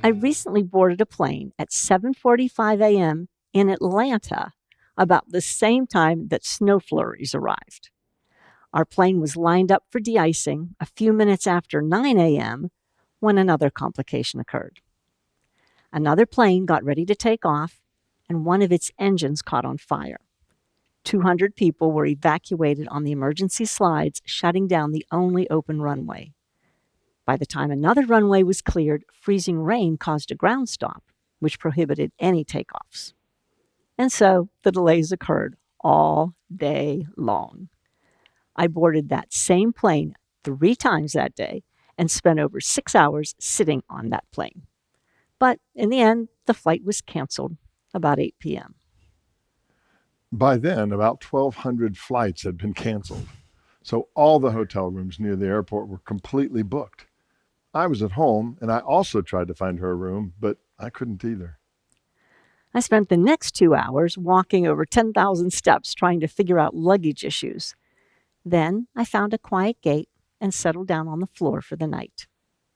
I recently boarded a plane at 7:45 a.m. in Atlanta about the same time that snow flurries arrived. Our plane was lined up for de-icing a few minutes after 9 a.m. when another complication occurred. Another plane got ready to take off, and one of its engines caught on fire. 200 people were evacuated on the emergency slides, shutting down the only open runway. By the time another runway was cleared, freezing rain caused a ground stop, which prohibited any takeoffs. And so the delays occurred all day long. I boarded that same plane 3 times that day and spent over 6 hours sitting on that plane. But in the end, the flight was canceled about 8 p.m. By then, about 1,200 flights had been canceled, so all the hotel rooms near the airport were completely booked. I was at home, and I also tried to find her a room, but I couldn't either. I spent the next 2 hours walking over 10,000 steps trying to figure out luggage issues. Then I found a quiet gate and settled down on the floor for the night.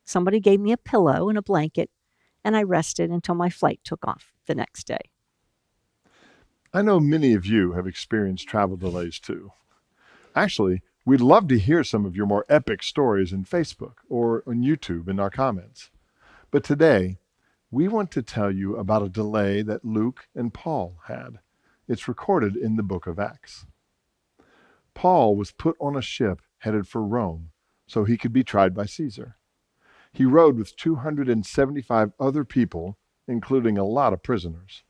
Somebody gave me a pillow and a blanket, and I rested until my flight took off the next day. I know many of you have experienced travel delays too. Actually, we'd love to hear some of your more epic stories in Facebook or on YouTube in our comments. But today, we want to tell you about a delay that Luke and Paul had. It's recorded in the book of Acts. Paul was put on a ship headed for Rome so he could be tried by Caesar. He rode with 275 other people, including a lot of prisoners.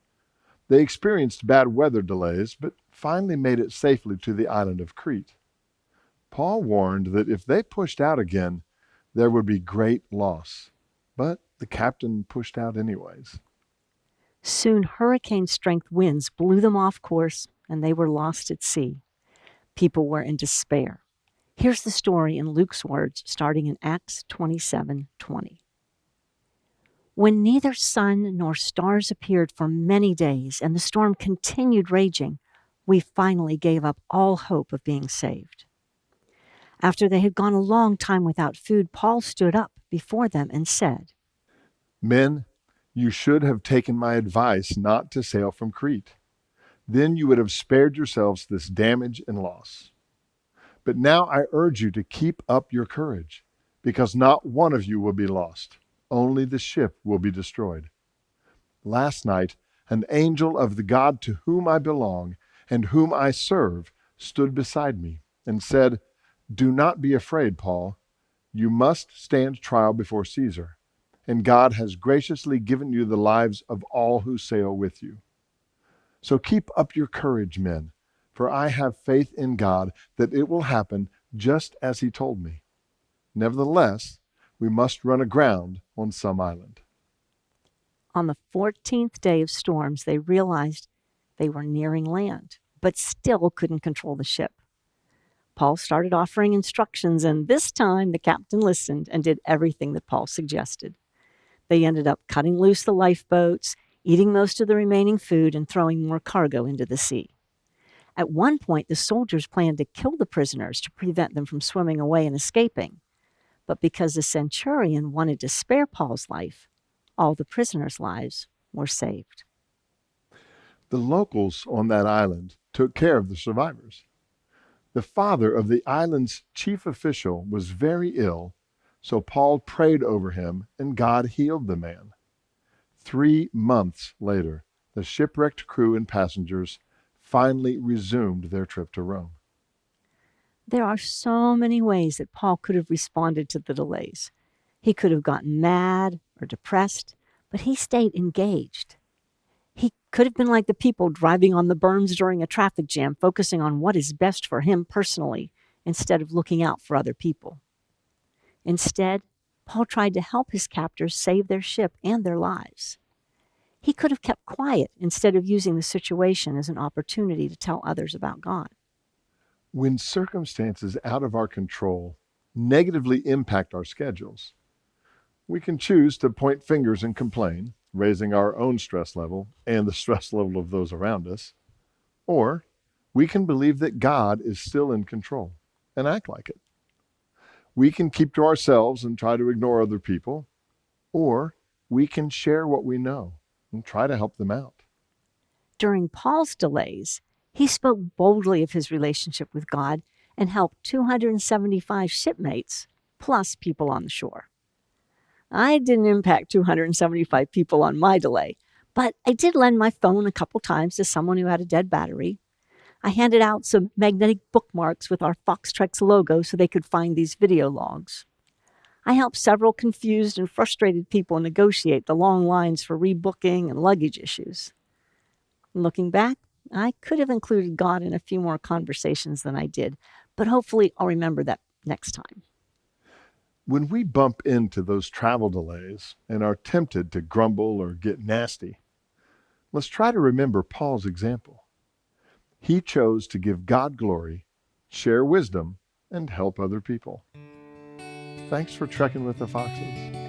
They experienced bad weather delays, but finally made it safely to the island of Crete. Paul warned that if they pushed out again, there would be great loss. But the captain pushed out anyways. Soon, hurricane-strength winds blew them off course, and they were lost at sea. People were in despair. Here's the story in Luke's words, starting in Acts 27:20. When neither sun nor stars appeared for many days and the storm continued raging, we finally gave up all hope of being saved. After they had gone a long time without food, Paul stood up before them and said, Men, you should have taken my advice not to sail from Crete. Then you would have spared yourselves this damage and loss. But now I urge you to keep up your courage, because not one of you will be lost. Only the ship will be destroyed. Last night, an angel of the God to whom I belong and whom I serve stood beside me and said, Do not be afraid, Paul. You must stand trial before Caesar, and God has graciously given you the lives of all who sail with you. So keep up your courage, men, for I have faith in God that it will happen just as he told me. Nevertheless, we must run aground on some island. On the 14th day of storms, they realized they were nearing land, but still couldn't control the ship. Paul started offering instructions, and this time the captain listened and did everything that Paul suggested. They ended up cutting loose the lifeboats, eating most of the remaining food, and throwing more cargo into the sea. At one point, the soldiers planned to kill the prisoners to prevent them from swimming away and escaping. But because the centurion wanted to spare Paul's life, all the prisoners' lives were saved. The locals on that island took care of the survivors. The father of the island's chief official was very ill, so Paul prayed over him and God healed the man. 3 months later, the shipwrecked crew and passengers finally resumed their trip to Rome. There are so many ways that Paul could have responded to the delays. He could have gotten mad or depressed, but he stayed engaged. He could have been like the people driving on the berms during a traffic jam, focusing on what is best for him personally instead of looking out for other people. Instead, Paul tried to help his captors save their ship and their lives. He could have kept quiet instead of using the situation as an opportunity to tell others about God. When circumstances out of our control negatively impact our schedules, we can choose to point fingers and complain, raising our own stress level and the stress level of those around us. Or we can believe that God is still in control and act like it. We can keep to ourselves and try to ignore other people, or we can share what we know and try to help them out. During Paul's delays, he spoke boldly of his relationship with God and helped 275 shipmates, plus people on the shore. I didn't impact 275 people on my delay, but I did lend my phone a couple times to someone who had a dead battery. I handed out some magnetic bookmarks with our FoxTreks logo so they could find these video logs. I helped several confused and frustrated people negotiate the long lines for rebooking and luggage issues. Looking back, I could have included God in a few more conversations than I did, but hopefully I'll remember that next time. When we bump into those travel delays and are tempted to grumble or get nasty, let's try to remember Paul's example. He chose to give God glory, share wisdom, and help other people. Thanks for trekking with the Foxes.